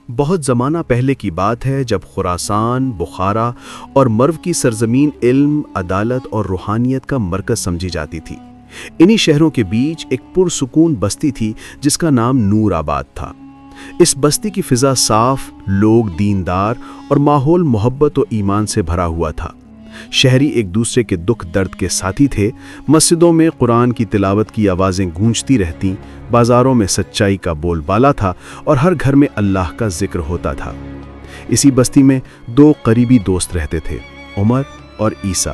بہت زمانہ پہلے کی بات ہے جب خراسان، بخارا اور مرو کی سرزمین علم، عدالت اور روحانیت کا مرکز سمجھی جاتی تھی۔ انہی شہروں کے بیچ ایک پرسکون بستی تھی جس کا نام نور آباد تھا۔ اس بستی کی فضا صاف، لوگ دیندار اور ماحول محبت و ایمان سے بھرا ہوا تھا۔ شہری ایک دوسرے کے دکھ درد کے ساتھی تھے، مسجدوں میں قرآن کی تلاوت کی آوازیں گونجتی رہتیں، بازاروں میں سچائی کا بول بالا تھا اور ہر گھر میں اللہ کا ذکر ہوتا تھا۔ اسی بستی میں دو قریبی دوست رہتے تھے، عمر اور عیسیٰ۔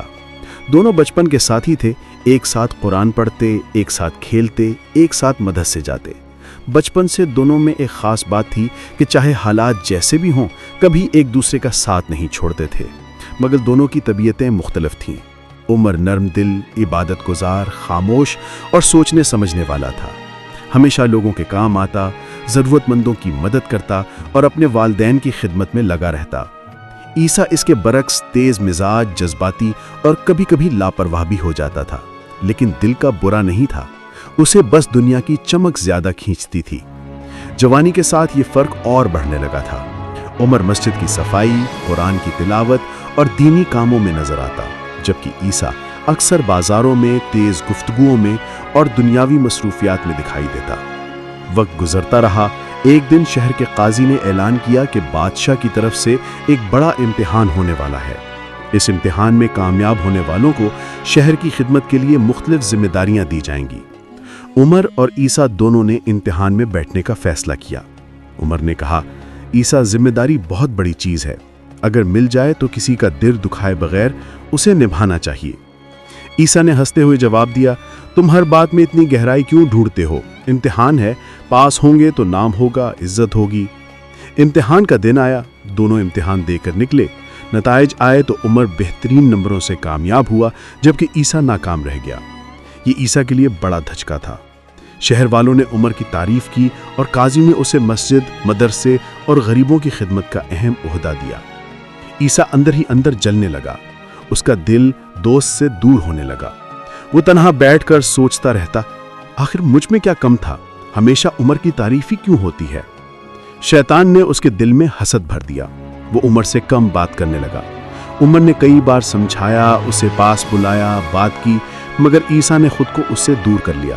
دونوں بچپن کے ساتھی تھے، ایک ساتھ قرآن پڑھتے، ایک ساتھ کھیلتے، ایک ساتھ مدرسے جاتے۔ بچپن سے دونوں میں ایک خاص بات تھی کہ چاہے حالات جیسے بھی ہوں، کبھی ایک دوسرے کا ساتھ نہیں چھوڑتے تھے، مگر دونوں کی طبیعتیں مختلف تھیں۔ عمر نرم دل، عبادت گزار، خاموش اور سوچنے سمجھنے والا تھا۔ ہمیشہ لوگوں کے کام آتا، ضرورت مندوں کی مدد کرتا اور اپنے والدین کی خدمت میں لگا رہتا۔ عیسیٰ اس کے برعکس تیز مزاج، جذباتی اور کبھی کبھی لاپرواہ بھی ہو جاتا تھا، لیکن دل کا برا نہیں تھا، اسے بس دنیا کی چمک زیادہ کھینچتی تھی۔ جوانی کے ساتھ یہ فرق اور بڑھنے لگا تھا۔ عمر مسجد کی صفائی، قرآن کی تلاوت اور دینی کاموں میں نظر آتا، جبکہ عیسیٰ اکثر بازاروں میں، تیز گفتگوؤں میں اور دنیاوی مصروفیات میں دکھائی دیتا۔ وقت گزرتا رہا، ایک دن شہر کے قاضی نے اعلان کیا کہ بادشاہ کی طرف سے ایک بڑا امتحان ہونے والا ہے۔ اس امتحان میں کامیاب ہونے والوں کو شہر کی خدمت کے لیے مختلف ذمہ داریاں دی جائیں گی۔ عمر اور عیسیٰ دونوں نے امتحان میں بیٹھنے کا فیصلہ کیا۔ عمر نے کہا، عیسیٰ، ذمہ داری بہت بڑی چیز ہے، اگر مل جائے تو کسی کا دل دکھائے بغیر اسے نبھانا چاہیے۔ عیسیٰ نے ہنستے ہوئے جواب دیا، تم ہر بات میں اتنی گہرائی کیوں ڈھونڈتے ہو؟ امتحان ہے، پاس ہوں گے تو نام ہوگا، عزت ہوگی۔ امتحان کا دن آیا، دونوں امتحان دے کر نکلے۔ نتائج آئے تو عمر بہترین نمبروں سے کامیاب ہوا، جبکہ عیسیٰ ناکام رہ گیا۔ یہ عیسیٰ کے لیے بڑا دھچکا تھا۔ شہر والوں نے عمر کی تعریف کی اور قاضی نے اسے مسجد، مدرسے اور غریبوں کی خدمت کا اہم عہدہ دیا۔ عیسیٰ اندر ہی اندر جلنے لگا، اس کا دل دوست سے دور ہونے لگا۔ وہ تنہا بیٹھ کر سوچتا رہتا، آخر مجھ میں کیا کم تھا؟ ہمیشہ عمر کی تعریف ہی کیوں ہوتی ہے؟ شیطان نے اس کے دل میں حسد بھر دیا، وہ عمر سے کم بات کرنے لگا۔ عمر نے کئی بار سمجھایا، اسے پاس بلایا، بات کی، مگر عیسیٰ نے خود کو اس سے دور کر لیا۔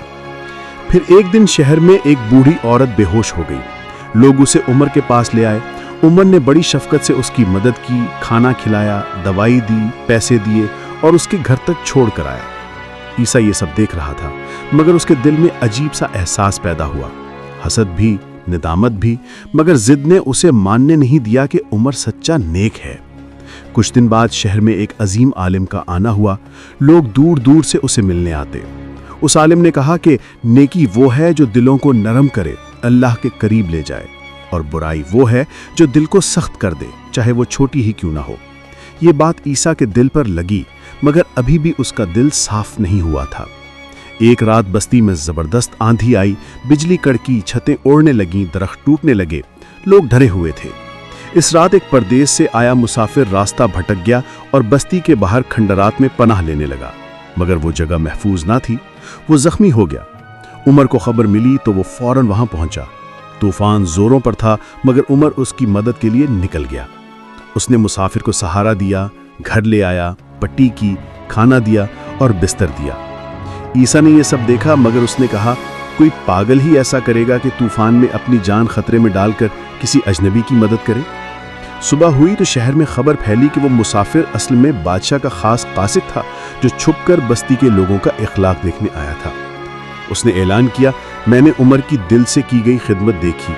پھر ایک دن شہر میں ایک بوڑھی عورت بے ہوش ہو گئی۔ لوگ اسے عمر کے پاس لے آئے۔ عمر نے بڑی شفقت سے اس کی مدد کی، کھانا کھلایا، دوائی دی، پیسے دیے اور اس کے گھر تک چھوڑ کر آیا۔ عیسیٰ یہ سب دیکھ رہا تھا، مگر اس کے دل میں عجیب سا احساس پیدا ہوا، حسد بھی، ندامت بھی، مگر ضد نے اسے ماننے نہیں دیا کہ عمر سچا نیک ہے۔ کچھ دن بعد شہر میں ایک عظیم عالم کا آنا ہوا، لوگ دور دور سے اسے ملنے آتے۔ اس عالم نے کہا کہ نیکی وہ ہے جو دلوں کو نرم کرے، اللہ کے قریب لے جائے، اور برائی وہ ہے جو دل کو سخت کر دے، چاہے وہ چھوٹی ہی کیوں نہ ہو۔ یہ بات عیسیٰ کے دل پر لگی، مگر ابھی بھی اس کا دل صاف نہیں ہوا تھا۔ ایک رات بستی میں زبردست آندھی آئی، بجلی کڑکی، چھتیں اڑنے لگیں، درخت ٹوٹنے لگے، لوگ ڈرے ہوئے تھے۔ اس رات ایک پردیس سے آیا مسافر راستہ بھٹک گیا اور بستی کے باہر کھنڈرات میں پناہ لینے لگا، مگر وہ جگہ محفوظ نہ تھی، وہ زخمی ہو گیا۔ عمر کو خبر ملی تو وہ فوراً وہاں پہنچا۔ طوفان زوروں پر تھا، مگر عمر اس کی مدد کے لیے نکل گیا۔ اس نے مسافر کو سہارا دیا، گھر لے آیا، پٹی کی، کھانا دیا اور بستر دیا۔ عیسیٰ نے یہ سب دیکھا، مگر اس نے کہا، کوئی پاگل ہی ایسا کرے گا کہ طوفان میں اپنی جان خطرے میں ڈال کر کسی اجنبی کی مدد کرے؟ صبح ہوئی تو شہر میں خبر پھیلی کہ وہ مسافر اصل میں بادشاہ کا خاص قاصد تھا، جو چھپ کر بستی کے لوگوں کا اخلاق دیکھنے آیا تھا۔ اس نے اعلان کیا، میں نے عمر کی دل سے کی گئی خدمت دیکھی۔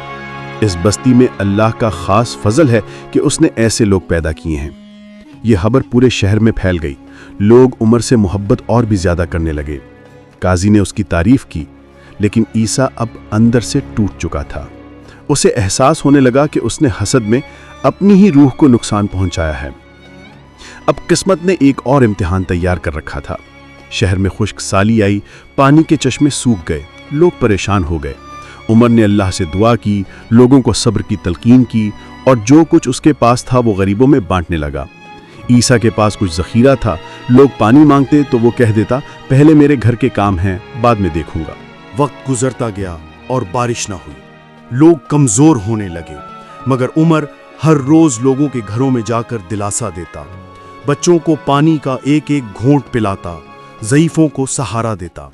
اس بستی میں اللہ کا خاص فضل ہے کہ اس نے ایسے لوگ پیدا کیے ہیں۔ یہ خبر پورے شہر میں پھیل گئی، لوگ عمر سے محبت اور بھی زیادہ کرنے لگے۔ قاضی نے اس کی تعریف کی، لیکن عیسیٰ اب اندر سے ٹوٹ چکا تھا۔ اسے احساس ہونے لگا کہ اس نے حسد میں اپنی ہی روح کو نقصان پہنچایا ہے۔ اب قسمت نے ایک اور امتحان تیار کر رکھا تھا۔ شہر میں خشک سالی آئی، پانی کے چشمے سوکھ گئے، لوگ پریشان ہو گئے۔ عمر نے اللہ سے دعا کی، لوگوں کو صبر کی تلقین کی، اور جو کچھ اس کے پاس تھا وہ غریبوں میں بانٹنے لگا۔ عیسیٰ کے پاس کچھ ذخیرہ تھا، لوگ پانی مانگتے تو وہ کہہ دیتا، پہلے میرے گھر کے کام ہیں، بعد میں دیکھوں گا۔ وقت گزرتا گیا اور بارش نہ ہوئی، لوگ کمزور ہونے لگے، مگر عمر ہر روز لوگوں کے گھروں میں جا کر دلاسا دیتا، بچوں کو پانی کا ایک ایک گھونٹ پلاتا، ضعیفوں کو سہارا دیتا۔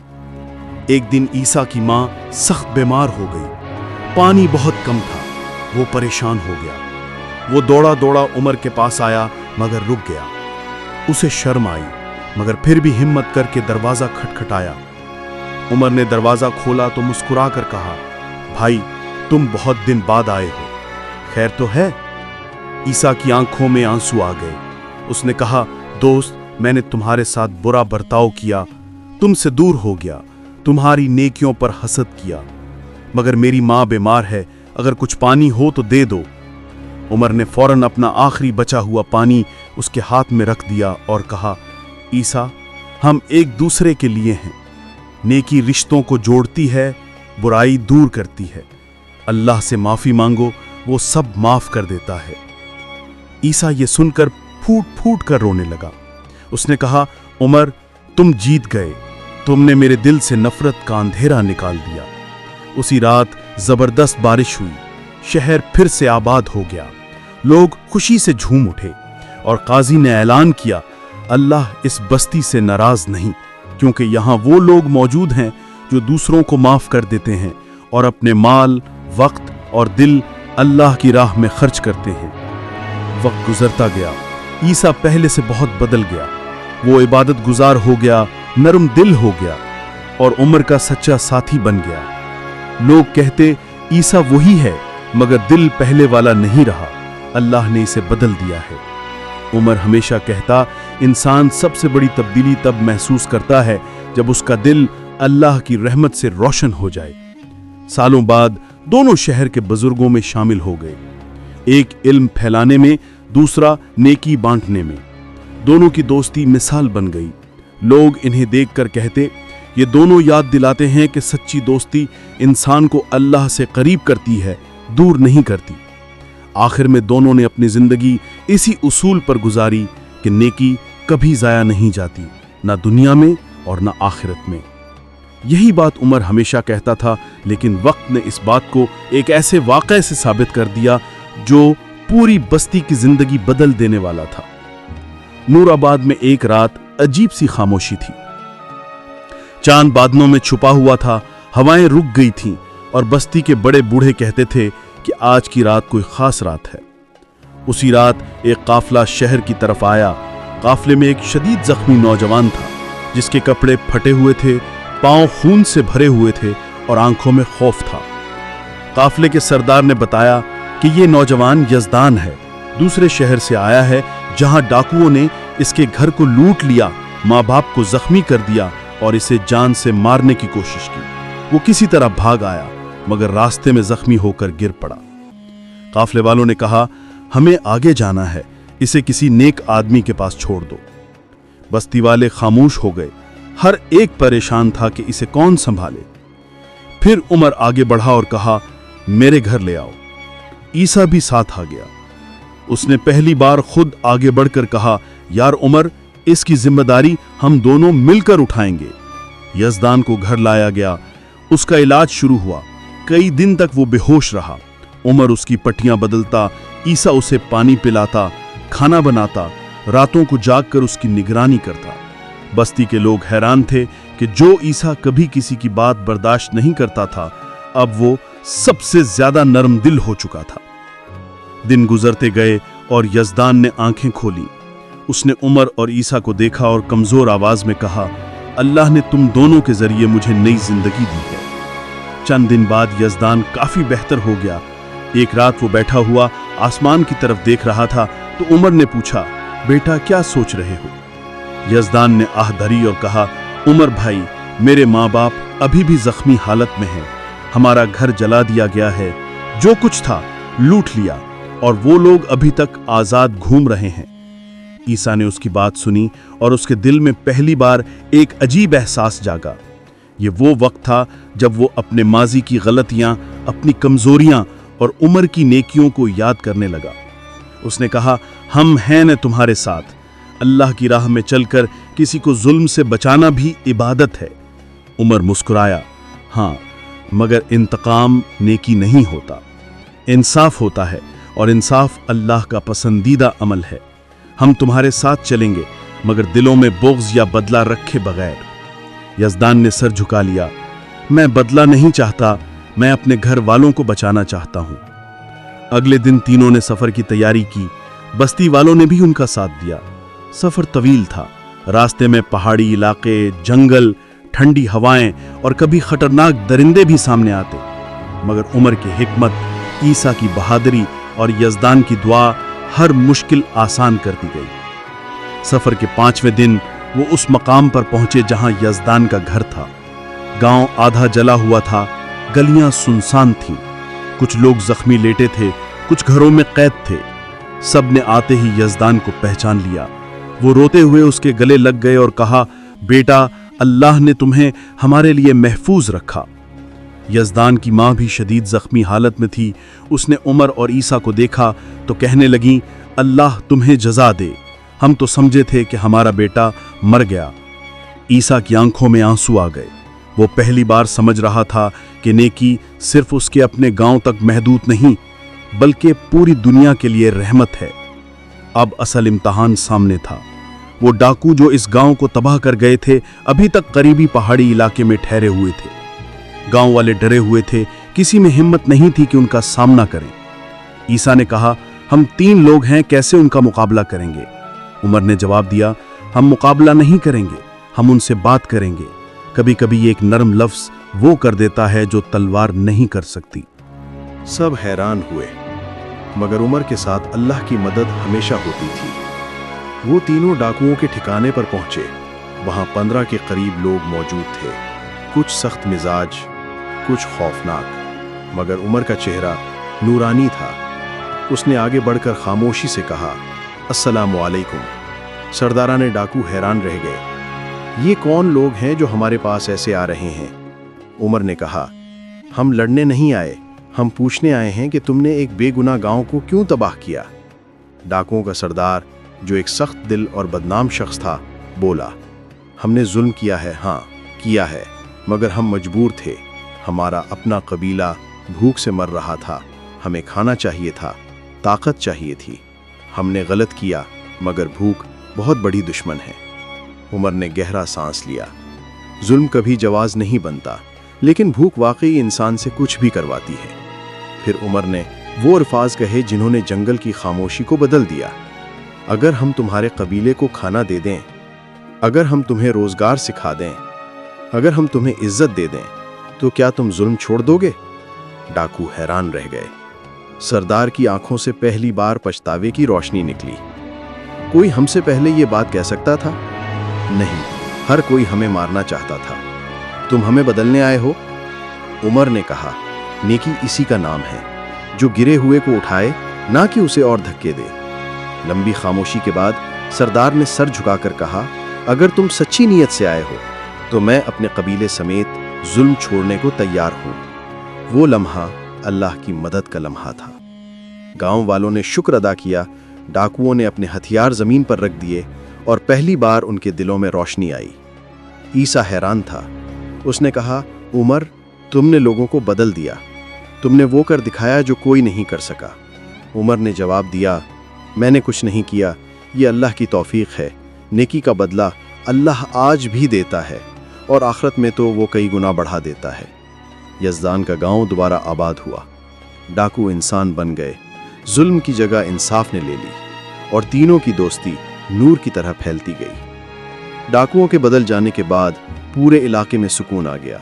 ایک دن عیسیٰ کی ماں سخت بیمار ہو گئی، پانی بہت کم تھا، وہ پریشان ہو گیا۔ وہ دوڑا دوڑا عمر کے پاس آیا مگر رک گیا۔ اسے شرم آئی مگر پھر بھی ہمت کر کے دروازہ کھٹکھٹایا۔ عمر نے دروازہ کھولا تو مسکرا کر کہا، بھائی تم بہت دن بعد آئے ہو، خیر تو ہے؟ عیسیٰ کی آنکھوں میں آنسو آ گئے۔ اس نے کہا، دوست میں نے تمہارے ساتھ برا برتاؤ کیا، تم سے دور ہو گیا، تمہاری نیکیوں پر حسد کیا، مگر میری ماں بیمار ہے، اگر کچھ پانی ہو تو دے دو۔ عمر نے فوراً اپنا آخری بچا ہوا پانی اس کے ہاتھ میں رکھ دیا اور کہا، عیسیٰ ہم ایک دوسرے کے لیے ہیں، نیکی رشتوں کو جوڑتی ہے، برائی دور کرتی ہے، اللہ سے معافی مانگو، وہ سب معاف کر دیتا ہے۔ عیسیٰ یہ سن کر پھوٹ پھوٹ کر رونے لگا۔ اس نے کہا، عمر تم جیت گئے، تم نے میرے دل سے نفرت کا اندھیرا نکال دیا۔ اسی رات زبردست بارش ہوئی، شہر پھر سے آباد ہو گیا، لوگ خوشی سے جھوم اٹھے، اور قاضی نے اعلان کیا، اللہ اس بستی سے ناراض نہیں، کیونکہ یہاں وہ لوگ موجود ہیں جو دوسروں کو معاف کر دیتے ہیں اور اپنے مال، وقت اور دل اللہ کی راہ میں خرچ کرتے ہیں۔ وقت گزرتا گیا، عیسیٰ پہلے سے بہت بدل گیا، وہ عبادت گزار ہو گیا، نرم دل ہو گیا اور عمر کا سچا ساتھی بن گیا۔ لوگ کہتے عیسیٰ وہی ہے مگر دل پہلے والا نہیں رہا، اللہ نے اسے بدل دیا ہے۔ عمر ہمیشہ کہتا، انسان سب سے بڑی تبدیلی تب محسوس کرتا ہے جب اس کا دل اللہ کی رحمت سے روشن ہو جائے۔ سالوں بعد دونوں شہر کے بزرگوں میں شامل ہو گئے، ایک علم پھیلانے میں، دوسرا نیکی بانٹنے میں۔ دونوں کی دوستی مثال بن گئی، لوگ انہیں دیکھ کر کہتے، یہ دونوں یاد دلاتے ہیں کہ سچی دوستی انسان کو اللہ سے قریب کرتی ہے، دور نہیں کرتی۔ آخر میں دونوں نے اپنی زندگی اسی اصول پر گزاری کہ نیکی کبھی ضائع نہیں جاتی، نہ دنیا میں اور نہ آخرت میں۔ یہی بات عمر ہمیشہ کہتا تھا، لیکن وقت نے اس بات کو ایک ایسے واقعے سے ثابت کر دیا جو پوری بستی کی زندگی بدل دینے والا تھا۔ نور آباد میں ایک رات عجیب سی خاموشی تھی، چاند بادلوں میں چھپا ہوا تھا، ہوائیں رک گئی تھیں اور بستی کے بڑے بوڑھے کہتے تھے کہ آج کی رات کوئی خاص رات ہے۔ اسی رات ایک قافلہ شہر کی طرف آیا، قافلے میں ایک شدید زخمی نوجوان تھا جس کے کپڑے پھٹے ہوئے تھے، پاؤں خون سے بھرے ہوئے تھے اور آنکھوں میں خوف تھا۔ قافلے کے سردار نے بتایا کہ یہ نوجوان یزدان ہے، دوسرے شہر سے آیا ہے جہاں ڈاکوؤں نے اس کے گھر کو لوٹ لیا، ماں باپ کو زخمی کر دیا اور اسے جان سے مارنے کی کوشش کی۔ وہ کسی طرح بھاگ آیا مگر راستے میں زخمی ہو کر گر پڑا۔ قافلے والوں نے کہا، ہمیں آگے جانا ہے، اسے کسی نیک آدمی کے پاس چھوڑ دو۔ بستی والے خاموش ہو گئے، ہر ایک پریشان تھا کہ اسے کون سنبھالے۔ پھر عمر آگے بڑھا اور کہا، میرے گھر لے آؤ۔ عیسیٰ بھی ساتھ آ گیا۔ اس نے پہلی بار خود آگے بڑھ کر کہا، یار عمر، اس کی ذمہ داری ہم دونوں مل کر اٹھائیں گے۔ یزدان کو گھر لایا گیا، اس کا علاج شروع ہوا، کئی دن تک وہ بے ہوش رہا۔ عمر اس کی پٹیاں بدلتا، عیسیٰ اسے پانی پلاتا، کھانا بناتا، راتوں کو جاگ کر اس کی نگرانی کرتا۔ بستی کے لوگ حیران تھے کہ جو عیسیٰ کبھی کسی کی بات برداشت نہیں کرتا تھا، اب وہ سب سے زیادہ نرم دل ہو چکا تھا۔ دن گزرتے گئے اور یزدان نے آنکھیں کھولی۔ اس نے عمر اور عیسیٰ کو دیکھا اور کمزور آواز میں کہا، اللہ نے تم دونوں کے ذریعے مجھے نئی زندگی دی ہے۔ چند دن بعد یزدان کافی بہتر ہو گیا۔ ایک رات وہ بیٹھا ہوا آسمان کی طرف دیکھ رہا تھا تو عمر نے پوچھا، بیٹا کیا سوچ رہے ہو؟ یزدان نے آہ دھری اور کہا، عمر بھائی، میرے ماں باپ ابھی بھی زخمی حالت میں ہیں، ہمارا گھر جلا دیا گیا ہے، جو کچھ تھا لوٹ لیا اور وہ لوگ ابھی تک آزاد گھوم رہے ہیں۔ عیسیٰ نے اس کی بات سنی اور اس کے دل میں پہلی بار ایک عجیب احساس جاگا۔ یہ وہ وقت تھا جب وہ اپنے ماضی کی غلطیاں، اپنی کمزوریاں اور عمر کی نیکیوں کو یاد کرنے لگا۔ اس نے کہا، ہم ہیں نہ تمہارے ساتھ، اللہ کی راہ میں چل کر کسی کو ظلم سے بچانا بھی عبادت ہے۔ عمر مسکرایا، ہاں، مگر انتقام نیکی نہیں ہوتا، انصاف ہوتا ہے، اور انصاف اللہ کا پسندیدہ عمل ہے۔ ہم تمہارے ساتھ چلیں گے مگر دلوں میں بغض یا بدلہ رکھے بغیر۔ یزدان نے سر جھکا لیا، میں بدلہ نہیں چاہتا، میں اپنے گھر والوں کو بچانا چاہتا ہوں۔ اگلے دن تینوں نے سفر کی تیاری کی، بستی والوں نے بھی ان کا ساتھ دیا۔ سفر طویل تھا، راستے میں پہاڑی علاقے، جنگل، ٹھنڈی ہوائیں اور کبھی خطرناک درندے بھی سامنے آتے، مگر عمر کی حکمت، عیسیٰ کی بہادری اور یزدان کی دعا ہر مشکل آسان کرتی گئی۔ سفر کے 5ویں دن وہ اس مقام پر پہنچے جہاں یزدان کا گھر تھا۔ گاؤں آدھا جلا ہوا تھا، گلیاں سنسان تھیں، کچھ لوگ زخمی لیٹے تھے، کچھ گھروں میں قید تھے۔ سب نے آتے ہی یزدان کو پہچان لیا۔ وہ روتے ہوئے اس کے گلے لگ گئے اور کہا، بیٹا، اللہ نے تمہیں ہمارے لیے محفوظ رکھا۔ یزدان کی ماں بھی شدید زخمی حالت میں تھی۔ اس نے عمر اور عیسیٰ کو دیکھا تو کہنے لگیں، اللہ تمہیں جزا دے، ہم تو سمجھے تھے کہ ہمارا بیٹا مر گیا۔ عیسیٰ کی آنکھوں میں آنسو آ گئے۔ وہ پہلی بار سمجھ رہا تھا کہ نیکی صرف اس کے اپنے گاؤں تک محدود نہیں بلکہ پوری دنیا کے لیے رحمت ہے۔ اب اصل امتحان سامنے تھا۔ وہ ڈاکو جو اس گاؤں کو تباہ کر گئے تھے ابھی تک قریبی پہاڑی علاقے میں ٹھہرے ہوئے تھے۔ گاؤں والے ڈرے ہوئے تھے، کسی میں ہمت نہیں تھی کہ ان کا سامنا کریں۔ عیسیٰ نے کہا، ہم 3 لوگ ہیں، کیسے ان کا مقابلہ کریں گے؟ عمر نے جواب دیا، ہم مقابلہ نہیں کریں گے، ہم ان سے بات کریں گے۔ کبھی کبھی ایک نرم لفظ وہ کر دیتا ہے جو تلوار نہیں کر سکتی۔ سب حیران ہوئے، مگر عمر کے ساتھ اللہ کی مدد ہمیشہ ہوتی تھی۔ وہ تینوں ڈاکوؤں کے ٹھکانے پر پہنچے۔ وہاں 15 کے قریب لوگ موجود تھے، کچھ سخت مزاج، کچھ خوفناک، مگر عمر کا چہرہ نورانی تھا۔ اس نے آگے بڑھ کر خاموشی سے کہا، السلام علیکم۔ سرداران ڈاکو حیران رہ گئے، یہ کون لوگ ہیں جو ہمارے پاس ایسے آ رہے ہیں؟ عمر نے کہا، ہم لڑنے نہیں آئے، ہم پوچھنے آئے ہیں کہ تم نے ایک بے گناہ گاؤں کو کیوں تباہ کیا؟ ڈاکوؤں کا سردار، جو ایک سخت دل اور بدنام شخص تھا، بولا، ہم نے ظلم کیا ہے، ہاں کیا ہے، مگر ہم مجبور تھے۔ ہمارا اپنا قبیلہ بھوک سے مر رہا تھا، ہمیں کھانا چاہیے تھا، طاقت چاہیے تھی۔ ہم نے غلط کیا، مگر بھوک بہت بڑی دشمن ہے۔ عمر نے گہرا سانس لیا۔ ظلم کبھی جواز نہیں بنتا، لیکن بھوک واقعی انسان سے کچھ بھی کرواتی ہے۔ پھر عمر نے وہ الفاظ کہے جنہوں نے جنگل کی خاموشی کو بدل دیا، اگر ہم تمہارے قبیلے کو کھانا دے دیں، اگر ہم تمہیں روزگار سکھا دیں، اگر ہم تمہیں عزت دے دیں، تو کیا تم ظلم چھوڑ دو گے؟ ڈاکو حیران رہ گئے۔ سردار کی آنکھوں سے پہلی بار پچھتاوے کی روشنی نکلی۔ کوئی ہم سے پہلے یہ بات کہہ سکتا تھا؟ نہیں، ہر کوئی ہمیں مارنا چاہتا تھا۔ تم ہمیں بدلنے آئے ہو؟ عمر نے کہا، نیکی اسی کا نام ہے جو گرے ہوئے کو اٹھائے، نہ کہ اسے اور دھکے دے۔ لمبی خاموشی کے بعد سردار نے سر جھکا کر کہا، اگر تم سچی نیت سے آئے ہو تو میں اپنے قبیلے سمیت ظلم چھوڑنے کو تیار ہوں۔ وہ لمحہ اللہ کی مدد کا لمحہ تھا۔ گاؤں والوں نے شکر ادا کیا، ڈاکوؤں نے اپنے ہتھیار زمین پر رکھ دیے اور پہلی بار ان کے دلوں میں روشنی آئی۔ عیسیٰ حیران تھا۔ اس نے کہا، عمر، تم نے لوگوں کو بدل دیا، تم نے وہ کر دکھایا جو کوئی نہیں کر سکا۔ عمر نے جواب دیا، میں نے کچھ نہیں کیا، یہ اللہ کی توفیق ہے۔ نیکی کا بدلہ اللہ آج بھی دیتا ہے، اور آخرت میں تو وہ کئی گنا بڑھا دیتا ہے۔ یزدان کا گاؤں دوبارہ آباد ہوا۔ ڈاکو انسان بن گئے، ظلم کی جگہ انصاف نے لے لی، اور تینوں کی دوستی نور کی طرح پھیلتی گئی۔ ڈاکوؤں کے بدل جانے کے بعد پورے علاقے میں سکون آ گیا۔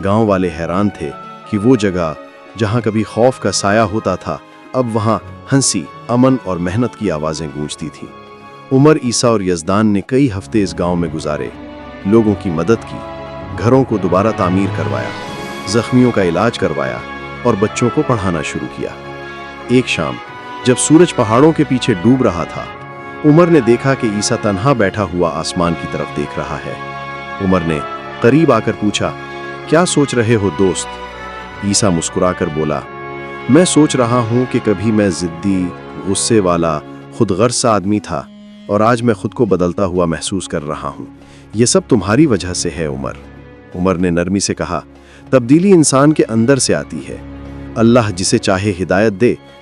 گاؤں والے حیران تھے کہ وہ جگہ جہاں کبھی خوف کا سایہ ہوتا تھا، اب وہاں ہنسی، امن اور محنت کی آوازیں گونجتی تھیں۔ عمر، عیسیٰ اور یزدان نے کئی ہفتے اس گاؤں میں گزارے، لوگوں کی مدد کی، گھروں کو دوبارہ تعمیر کروایا، زخمیوں کا علاج کروایا اور بچوں کو پڑھانا شروع کیا۔ ایک شام جب سورج پہاڑوں کے پیچھے ڈوب رہا تھا، عمر نے دیکھا کہ عیسیٰ تنہا بیٹھا ہوا آسمان کی طرف دیکھ رہا ہے۔ عمر نے قریب آ کر پوچھا، کیا سوچ رہے ہو دوست؟ عیسیٰ مسکرا کر بولا، میں سوچ رہا ہوں کہ کبھی میں ضدی، غصے والا، خود غرض سا آدمی تھا، اور آج میں خود کو بدلتا ہوا محسوس کر رہا ہوں۔ یہ سب تمہاری وجہ سے ہے عمر۔ عمر نے نرمی سے کہا، تبدیلی انسان کے اندر سے آتی ہے۔ اللہ جسے چاہے ہدایت دے،